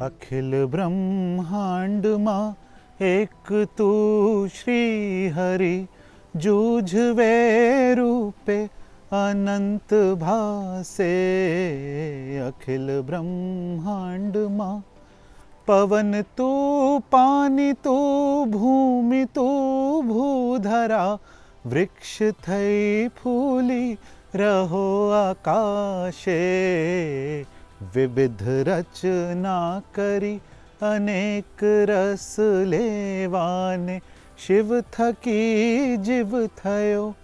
अखिल ब्रह्मांड माँ एक तू श्री हरि, जूझवे रूपे अनंत भासे। अखिल ब्रह्मांड माँ पवन तू, पानी तू, भूमि तू, भूधरा, वृक्ष थई फूली रहो आकाशे। विविध रचना करी अनेक रस लेवाने, शिव थकी जीव थयो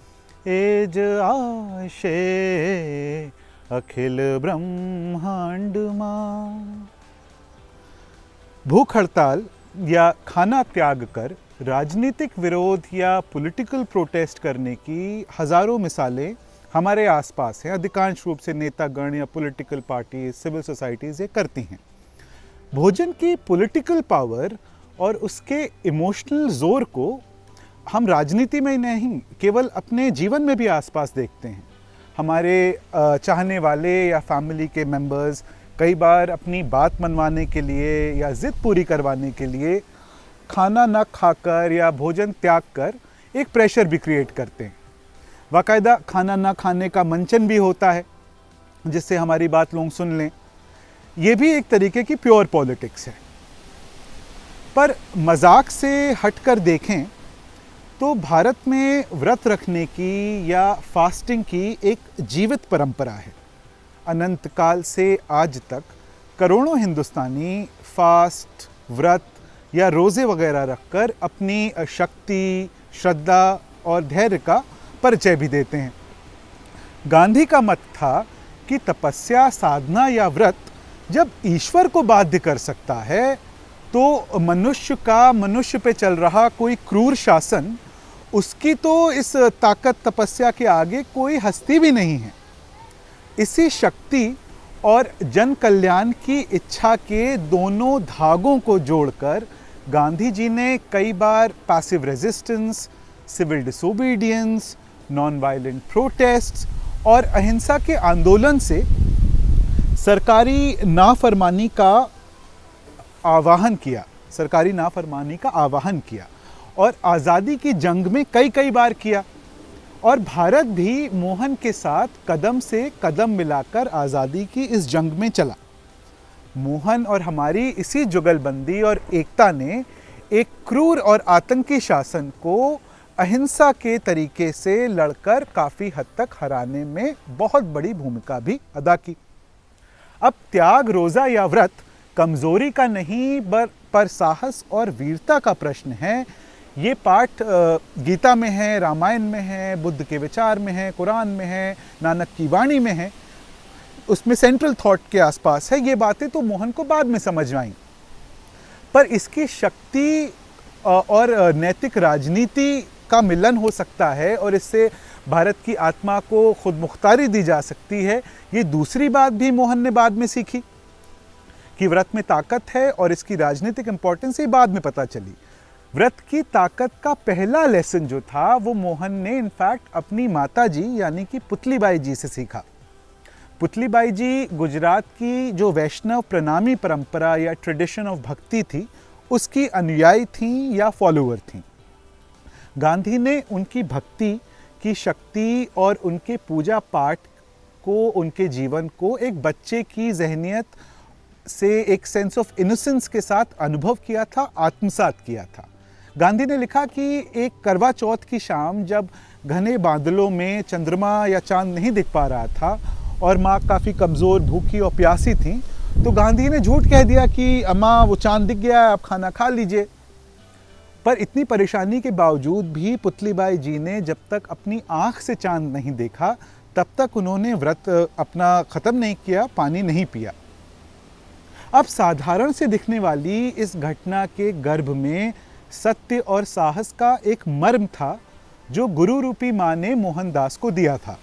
एज आशे। अखिल ब्रह्मांड माँ। भूख हड़ताल या खाना त्याग कर राजनीतिक विरोध या पॉलिटिकल प्रोटेस्ट करने की हजारों मिसालें हमारे आसपास हैं। अधिकांश रूप से नेतागण या पॉलिटिकल पार्टी, सिविल सोसाइटीज़ ये करती हैं। भोजन की पॉलिटिकल पावर और उसके इमोशनल जोर को हम राजनीति में नहीं, केवल अपने जीवन में भी आसपास देखते हैं। हमारे चाहने वाले या फैमिली के मेंबर्स कई बार अपनी बात मनवाने के लिए या ज़िद पूरी करवाने के लिए खाना न खाकर या भोजन त्याग कर एक प्रेशर भी क्रिएट करते हैं। बाकायदा खाना न खाने का मंचन भी होता है जिससे हमारी बात लोग सुन लें। ये भी एक तरीके की प्योर पॉलिटिक्स है। पर मजाक से हटकर देखें तो भारत में व्रत रखने की या फास्टिंग की एक जीवित परंपरा है। अनंत काल से आज तक करोड़ों हिंदुस्तानी फास्ट, व्रत या रोज़े वगैरह रखकर अपनी शक्ति, श्रद्धा और धैर्य का परिचय भी देते हैं। गांधी का मत था कि तपस्या, साधना या व्रत जब ईश्वर को बाध्य कर सकता है तो मनुष्य पे चल रहा कोई क्रूर शासन, उसकी तो इस ताकत तपस्या के आगे कोई हस्ती भी नहीं है। इसी शक्ति और जन कल्याण की इच्छा के दोनों धागों को जोड़कर गांधी जी ने कई बार passive resistance, civil disobedience, non violent protests और अहिंसा के आंदोलन से सरकारी नाफरमानी का आवाहन किया और आज़ादी की जंग में कई बार किया। और भारत भी मोहन के साथ कदम से कदम मिलाकर आज़ादी की इस जंग में चला। मोहन और हमारी इसी जुगलबंदी और एकता ने एक क्रूर और आतंकी शासन को अहिंसा के तरीके से लड़कर काफ़ी हद तक हराने में बहुत बड़ी भूमिका भी अदा की। अब त्याग, रोज़ा या व्रत कमज़ोरी का नहीं पर साहस और वीरता का प्रश्न है। ये पाठ गीता में है, रामायण में है, बुद्ध के विचार में है, कुरान में है, नानक की वाणी में है। उसमें सेंट्रल थॉट के आसपास है। ये बातें तो मोहन को बाद में समझ आई, पर इसकी शक्ति और नैतिक राजनीति का मिलन हो सकता है और इससे भारत की आत्मा को खुद मुख्तारी दी जा सकती है। ये दूसरी बात भी मोहन ने बाद में सीखी कि व्रत में ताकत है और इसकी राजनीतिक इंपॉर्टेंस ही बाद में पता चली। व्रत की ताकत का पहला लेसन जो था वो मोहन ने इनफैक्ट अपनी माता जी यानी कि पुतलीबाई जी से सीखा। पुतलीबाई जी गुजरात की जो वैष्णव प्रणामी परंपरा या ट्रेडिशन ऑफ भक्ति थी उसकी अनुयायी थीं या फॉलोअर थीं। गांधी ने उनकी भक्ति की शक्ति और उनके पूजा पाठ को, उनके जीवन को एक बच्चे की जहनियत से एक सेंस ऑफ इनोसेंस के साथ अनुभव किया था, आत्मसात किया था। गांधी ने लिखा कि एक करवा चौथ की शाम जब घने बादलों में चंद्रमा या चांद नहीं दिख पा रहा था और माँ काफ़ी कमज़ोर, भूखी और प्यासी थी, तो गांधी ने झूठ कह दिया कि अम्मा वो चांद दिख गया है, आप खाना खा लीजिए। पर इतनी परेशानी के बावजूद भी पुतलीबाई जी ने जब तक अपनी आँख से चांद नहीं देखा तब तक उन्होंने व्रत अपना ख़त्म नहीं किया, पानी नहीं पिया। अब साधारण से दिखने वाली इस घटना के गर्भ में सत्य और साहस का एक मर्म था जो गुरु रूपी माँ ने मोहनदास को दिया था।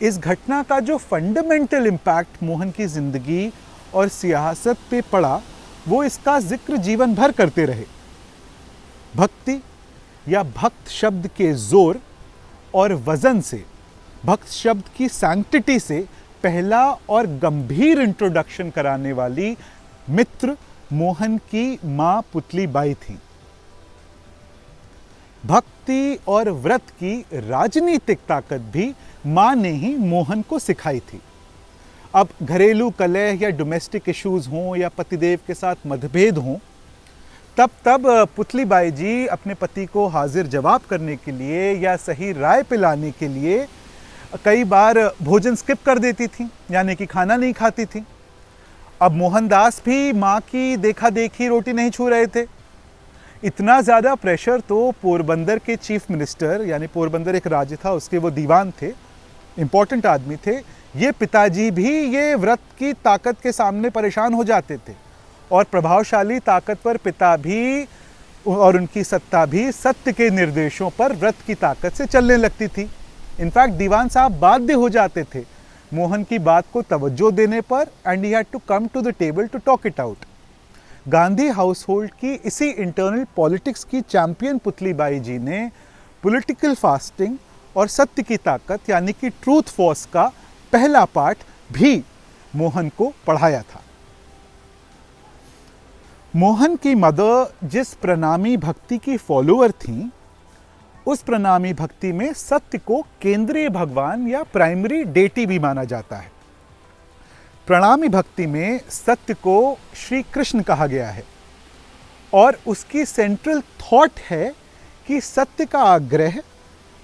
इस घटना का जो फंडामेंटल इम्पैक्ट मोहन की जिंदगी और सियासत पे पड़ा वो इसका जिक्र जीवन भर करते रहे। भक्ति या भक्त शब्द के जोर और वजन से, भक्त शब्द की सैंक्टिटी से पहला और गंभीर इंट्रोडक्शन कराने वाली मित्र मोहन की मां पुतलीबाई थी। भक्ति और व्रत की राजनीतिक ताकत भी मां ने ही मोहन को सिखाई थी। अब घरेलू कलह या डोमेस्टिक इश्यूज हों या पतिदेव के साथ मतभेद हों, तब पुतलीबाई जी अपने पति को हाजिर जवाब करने के लिए या सही राय पिलाने के लिए कई बार भोजन स्किप कर देती थी, यानी कि खाना नहीं खाती थी। अब मोहनदास भी माँ की देखा देखी रोटी नहीं छू रहे थे। इतना ज़्यादा प्रेशर तो पोरबंदर के चीफ मिनिस्टर, यानी पोरबंदर एक राज्य था, उसके वो दीवान थे, इम्पोर्टेंट आदमी थे, ये पिताजी भी ये व्रत की ताकत के सामने परेशान हो जाते थे। और प्रभावशाली ताकतवर पिता भी और उनकी सत्ता भी सत्य के निर्देशों पर व्रत की ताकत से चलने लगती थी। इनफैक्ट दीवान साहब बाध्य हो जाते थे मोहन की बात को तवज्जो देने पर, and he had to come to the table to talk it out. Gandhi household की इसी इंटरनल पॉलिटिक्स की चैंपियन पुतलीबाई जी ने पॉलिटिकल फास्टिंग और सत्य की ताकत यानी कि ट्रूथ फोर्स का पहला पाठ भी मोहन को पढ़ाया था। मोहन की मदर जिस प्रणामी भक्ति की फॉलोअर थी, उस प्रणामी भक्ति में सत्य को केंद्रीय भगवान या प्राइमरी डेटी भी माना जाता है। प्रणामी भक्ति में सत्य को श्री कृष्ण कहा गया है और उसकी सेंट्रल थॉट है कि सत्य का आग्रह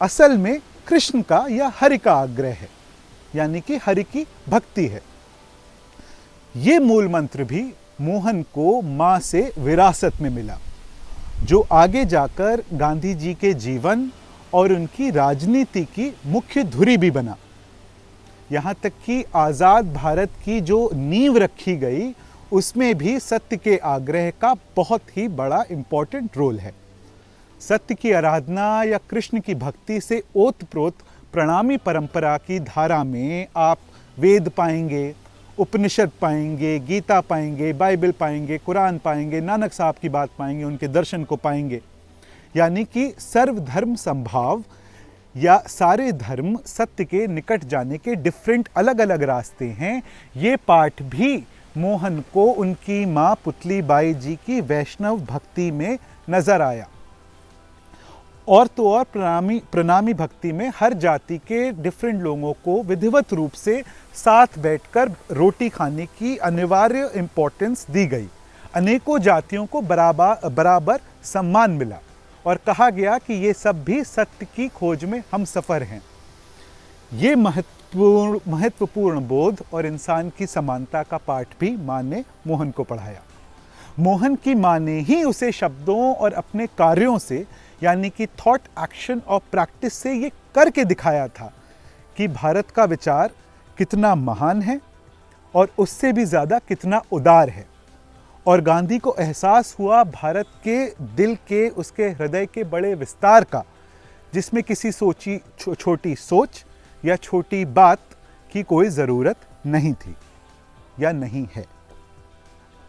असल में कृष्ण का या हरि का आग्रह है, यानी कि हरि की भक्ति है। ये मूल मंत्र भी मोहन को मां से विरासत में मिला, जो आगे जाकर गांधी जी के जीवन और उनकी राजनीति की मुख्य धुरी भी बना। यहाँ तक कि आज़ाद भारत की जो नींव रखी गई, उसमें भी सत्य के आग्रह का बहुत ही बड़ा इम्पोर्टेंट रोल है। सत्य की आराधना या कृष्ण की भक्ति से ओतप्रोत प्रणामी परंपरा की धारा में आप वेद पाएंगे, उपनिषद पाएंगे, गीता पाएंगे, बाइबल पाएंगे, कुरान पाएंगे, नानक साहब की बात पाएंगे, उनके दर्शन को पाएंगे। यानी कि सर्वधर्म संभाव या सारे धर्म सत्य के निकट जाने के डिफरेंट अलग अलग रास्ते हैं। ये पाठ भी मोहन को उनकी माँ पुतलीबाई जी की वैष्णव भक्ति में नजर आया। और तो और प्रणामी भक्ति में हर जाति के डिफरेंट लोगों को विधिवत रूप से साथ बैठकर रोटी खाने की अनिवार्य इम्पोर्टेंस दी गई। अनेकों जातियों को बराबर सम्मान मिला और कहा गया कि ये सब भी सत्य की खोज में हम सफ़र हैं। ये महत्वपूर्ण बोध और इंसान की समानता का पाठ भी माँ ने मोहन को पढ़ाया। मोहन की माँ ने ही उसे शब्दों और अपने कार्यों से, यानी कि थॉट, एक्शन और प्रैक्टिस से ये करके दिखाया था कि भारत का विचार कितना महान है और उससे भी ज़्यादा कितना उदार है। और गांधी को एहसास हुआ भारत के दिल के, उसके हृदय के बड़े विस्तार का, जिसमें किसी छोटी सोच या छोटी बात की कोई ज़रूरत नहीं थी या नहीं है।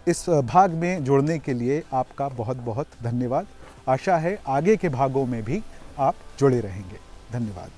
इस भाग में जुड़ने के लिए आपका बहुत बहुत धन्यवाद। आशा है आगे के भागों में भी आप जुड़े रहेंगे। धन्यवाद।